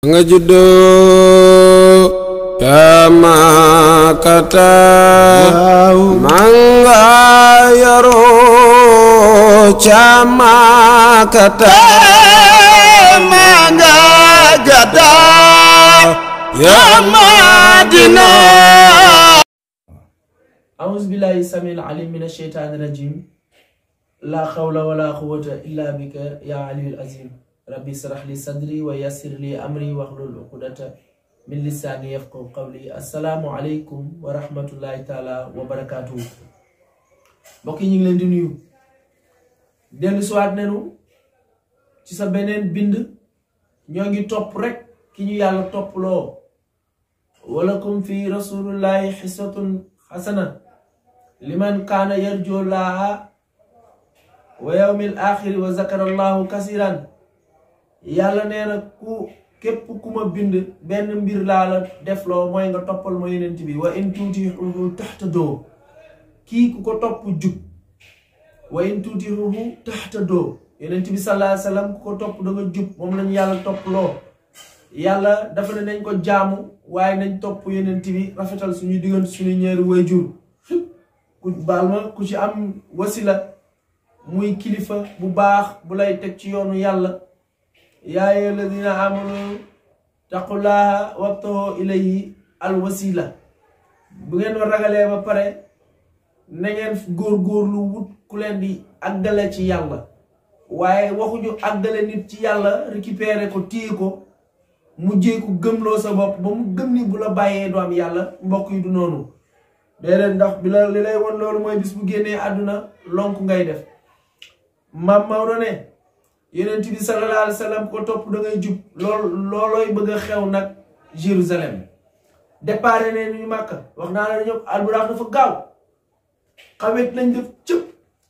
nga juddoo ca Makata manga yaroo ca Makata manga gada ya Madina. أعوذ بالله السميع العليم من الشيطان الرجيم لا حول ولا قوة إلا بك يا علي العظيم ربي اشرح لي صدري ويسر لي أمري واحلل عقدة من لساني يفقهوا قولي. السلام عليكم ورحمة الله تعالى وبركاته. mbokk yi ñu ngi leen di nuyu dellu siwaat nañu ci sa beneen bind ñoo ngi topp rek ki ñu yàlla topploo walakum fi rasulillahi xisatun xasana liman kaana yarju llaaha wa yawmil aaxiri wa zakara allahu kasiran. yàlla nee na ku képp ku ma bind benn mbir laa la defloo mooy nga toppal ma yonent bi wa in tuutiihu tahtadoo. kii ku ko topp jub wa in tuutiihu tahtadoo yonent bi sallallahu alayhi wa sallam ku ko topp da nga jub moom lañu yàlla topploo. yàlla dafa ne nañ ko jaamu waaye nañ topp yonent bi rafetal suñu diggante suñu ñaari waajur. ku baal ma ku ci am wasila muy kilifa bu baax bu lay teg ci yoonu yàlla. yaa ayyuha alladina amanu taqullaha wabtahu ilayhi alwasila. bu ngeen ragalee ba pare na ngeen góorgóorlu wut ku leen di àggale ci yàlla. waaye waxuñu àggale nit ci yàlla récupérer ko téye ko mujjee ko gëmloo sa bopp ba mu gëm ni bu la bàyyee du am yàlla. mbokk yi du noonu déedéet, ndax bi la li lay won loolu mooy bis bu génnee àdduna lonk ngay def. Maam Maodo ne yonent bi sallallahu alayhi wa sallam ko topp da ngay jub. loolooy bëgg a xew nag Jérusalem. départ ne ñu Màkka wax naa la dañoo Alburax dafa gaaw xawet lañ def cëpp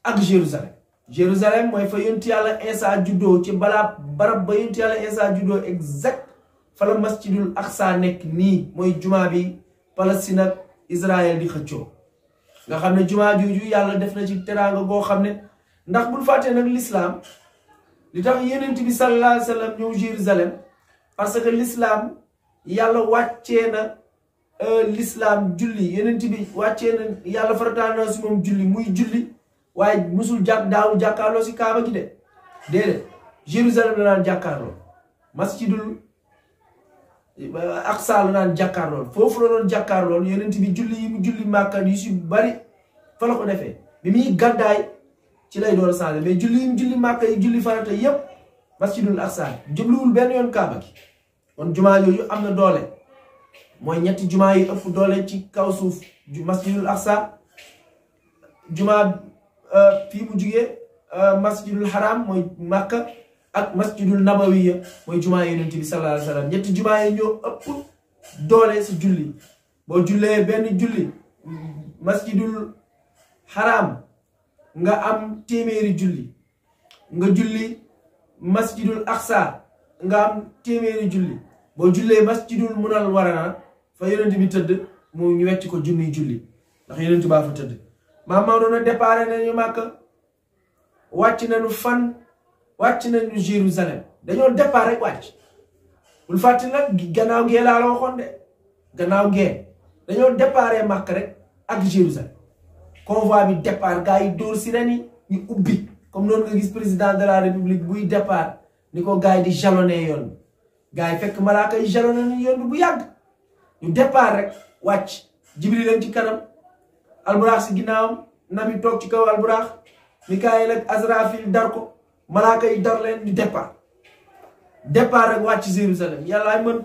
ak Jérusalem. Jérusalem mooy fa yonent yàlla Isa juddoo ci barab ba yonent yàlla Isa juddoo exact fa la masjidul Aqsa nekk nii mooy jumaa bi Palestine ak Israël di xëccoo. nga xam ne jumaa jooju yàlla def na ci teraanga goo xam ne ndax bul fàtte nag l'islam li tax yonent bi sallallahu alayhi wa sallam ñëw Jérusalem parce que l'islam yàlla wàccee na l'islam julli. yonent bi wàccee na yàlla farataal na si moom julli muy julli waaye musul daawu jàkkaarloo si kaaba gi de déedéet Jérusalem la naan jàkkaarloo. masjidul Aqsa la naan jàkkaarloo foofu la doon jàkkaarloo. yonent bi julli yi mu julli Màkka yu si bari fa la ko defee. bi muy gàddaay ci lay door a changé mais julli yi mu julli Màkka yi julli farata yépp masjidul Aqsa jubluwul benn yoon kaaba gi. kon jumaa yooyu am na doole mooy ñetti jumaa yi ëpp doole ci kaw suuf masjidul Aqsa jumaa fii mu jugee masjidul haram mooy Màkka ak masjidul nabawiya mooy jumaa yonent bi sallallahu alayhi wa sallam. ñetti jumaa yi ñoo ëpp doole si julli. boo jullee benn julli masjidul haram nga am téeméeri julli. nga julli masjidul aqsa nga am téeméeri julli. boo jullee masjidul munawwara fa yonent bi tëdd mu ñu wecc ko junniy julli ndax yonent baa fa tëdd. Maam Maodo na déparé nañu Màkka wàcc nañu fan wàcc nañu Jérusalem. dañoo départ rek wàcc. bul fàtte nag gannaaw gee laa la waxoon de gannaaw gee dañoo déparé Màkka rek ak Jérusalem. convoi bi départ gars yi dóor sirène yi ñu ubbi comme noonu nga gis président de la république buy départ ni ko gars yi di jalonné yoon bi. gars yi fekk malaaka yi jalonné nañu yoon bi bu yàgg. ñu départ rek wàcc. Jibril leen ci kanam Alburax si ginnaawam Nabi toog ci kaw Alburax Mikaayil ak Azrafil dar ko malaaka yi dar leen di départ rek wàcc Jérusalem. yàllaay mën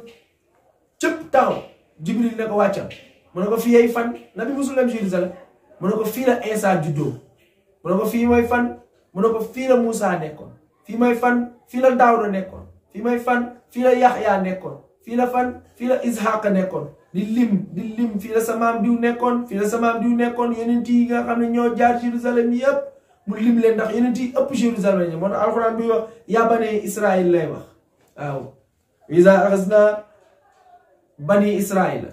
cëpp taxaw Jibril ne ko wàccal mu ne ko fii ay fan Nabi musul dem Jérusalem mu ne ko fii la Isa juddoo. mu ne ko fii mooy fan mu ne ko fii la Moussa nekkoon. fii mooy fan fii la Daawuda nekkoon. fii mooy fan fii la Yaxya nekkoon. fii la fan fii la Isxaaq nekkoon. di lim fii la sa maam diw nekkoon fii la sa maam diw nekkoon. yonent yi nga xam ne ñoo jaar Jérusalem yépp mu lim leen ndax yonent yi ëpp Jérusalem yi moo tax alxuraan bi wax yaa bani Israël lay wax. waaw iza axaznaa bani Israël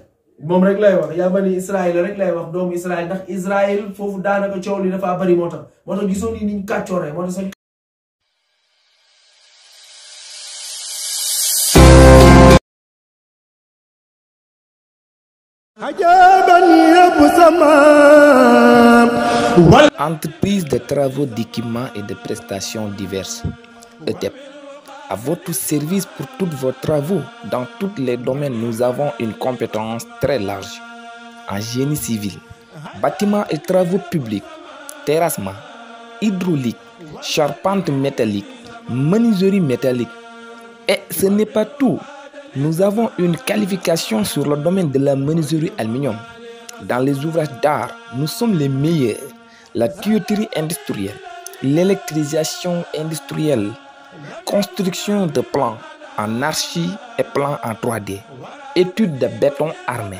moom rek lay wax yaa bani Israël rek lay wax doomu Israël ndax Israël foofu daanaka coow li dafa bari moo tax gisoon yi niñ kàccooree moo tax Entreprise de travaux d'équipement et de prestations diverses, ETEP. À votre service pour tous vos travaux. Dans tous les domaines, nous avons une compétence très large. En génie civil, bâtiments et travaux publics, terrassement, hydraulique, charpente métallique, menuiserie métallique. Et ce n'est pas tout. Nous avons une qualification sur le domaine de la menuiserie aluminium. Dans les ouvrages d'art, nous sommes les meilleurs. La tuyauterie industrielle, l'électrisation industrielle, construction de plans en archi et plans en 3D, études de béton armé.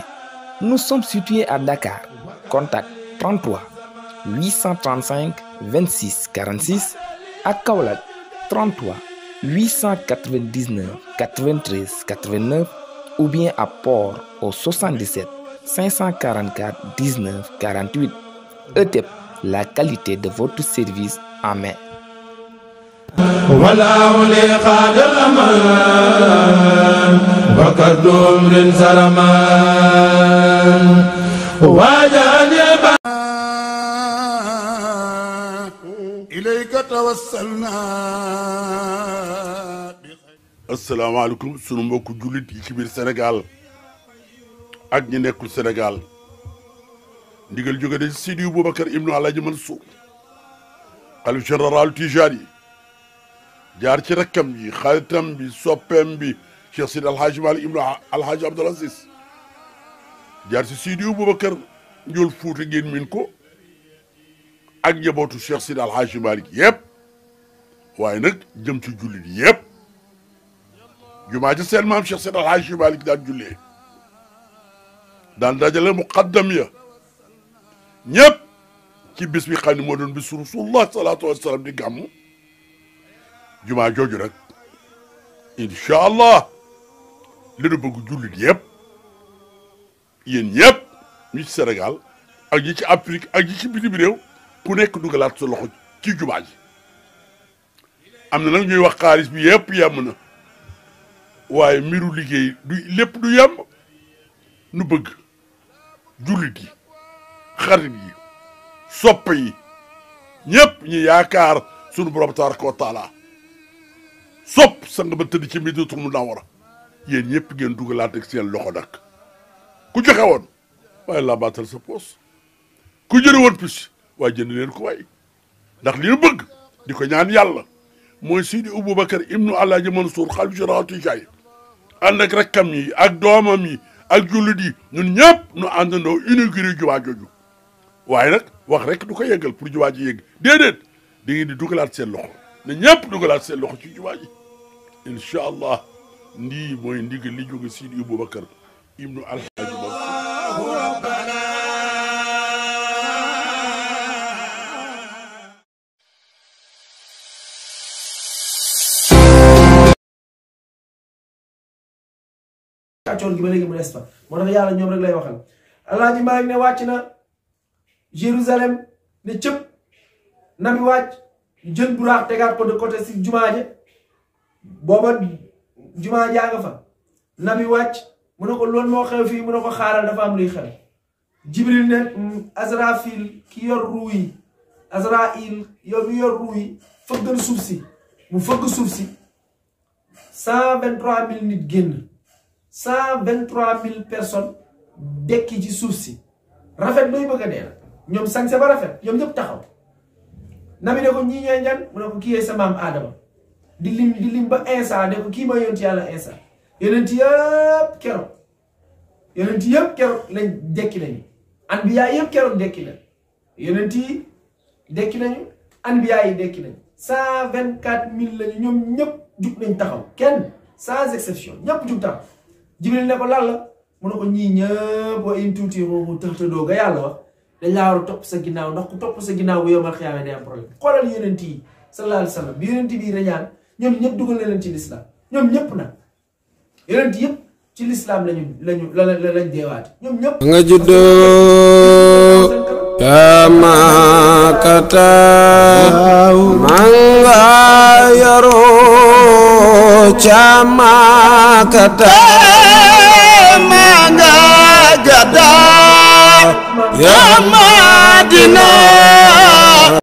Nous sommes situés à Dakar. Contact 33 835 26 46 à Kaolack 33 899 93 89 ou bien à Port au 77 544 19 48. ETEP, la qualité de votre service en main. asalaamaaleykum sunu mbokku jullit yi ci biir Sénégal ak ñi nekkul Sénégal ndigal jóge de Sidi Boubacar ibnu Alaaji Mansour xalif général Tijani jaar ci rakkam yi xaritam bi soppeem bi Cheikh Sidi Alhaji Malick ibnu Alhaji Abdoul Aziz jaar ci Sidi Boubacar njool Fuuta ngeen min ko ak njabootu Cheikh Sidi Alhaji Malick yëpp waaye nag jëm ci jullit yëpp jumaa ji seen maam Cheikh Sidi Alhaji Malick daan jullee daan dajale muqaddam ya ñëpp ci bis bi xam ne moo doon bis Rasulullah salaatu wasalaam di gàmmu jumaa jooju rek incha allah li nu bëgg jullit yëpp yéen ñëpp ñi ci Sénégal ak ñi ci Afrique ak ñi ci bitim réew ku nekk dugalaat sa loxo ci jumaa ji am na nag ñuy wax xaalis bi yëpp yem na waaye mbiru liggéey du lépp du yem nu bëgg jullit yi xarit yi soppe yi ñëpp ñi yaakaar sunu borom tabaraka wa taala sopp sang ba tëdd ci Madinatul Munawwara yéen ñëpp ngeen dugalaat ak seen loxo nag ku joxe woon waaye laa baatal sa poos ku jëri woon pis waaye jënd leen ko waay ndax li ñu bëgg di ko ñaan yàlla mooy Sidi Boubacar ibnu Alaaji Mansour xalif général Tijani ànd ak rakkam yi ak doomam yi ak jullit yi ñun ñëpp nu àndandoo inauguré jumaa jooju waaye nag wax rek du ko yeggal pour jumaa ji yegg déedéet da ngeen di dugalaat seen loxo ne ñëpp dugalaat seen loxo ci jumaa ji incha allah ndii mooy ndigal li jóge Sidi Boubacar ibnu Alhaji Mansour. kàccoor gi ba léegi mu des fa moo tax yàlla ñoom rek lay waxal Alaaji Maalik ne wàcc na Jérusalem ne cëpp nabi wàcc jël buraax tegaat ko de côté si jumaa je booba jumaa jaa nga fa nabi wàcc mu ne ko loolu moo xew fii mu ne ko xaaral dafa am luy xew Jibril ne Azrafil ki yor ruu yi Azrail yow mi yor ruu yi fëggal suuf si mu fëgg suuf si 123 000 nit génn 123 000 personnes dekki ci suuf si rafet doy bëgg a dee ñoom sañse ba rafet ñoom ñëpp taxaw nabi ne ko ñii ñooy ñan mu ne ko kii yee sa maam Adama di lim ba Insa ne ko kii ma yonti yàlla Insa yonent yëpp keroog lañ dekki nañu anbiya yëpp keroog dekki nañu yonent yi dekki nañu anbiya yi dekki nañu 124 000 lañu ñoom ñëpp jug nañ taxaw kenn sans exception ñëpp jug taxaw Jibril ne ko lan la mu ne ko ñii ñëpp wa in tuuti moomu tëxtëdoo ga yàlla wax dañ laa war a topp sa ginnaaw ndax ku topp sa ginnaaw bu yomal xiyaama day am problème xoolal yonent yi sallallahu alayhi wa sallam bi yonent bi reñaan ñoom ñëpp dugal na leen ci lislaam ñoom ñëpp nag yonent yëpp ci lislaam lañ deewaate ñoom ñëpp nga juddoo kamakata manga yaroo camakata manga gada يا مدينة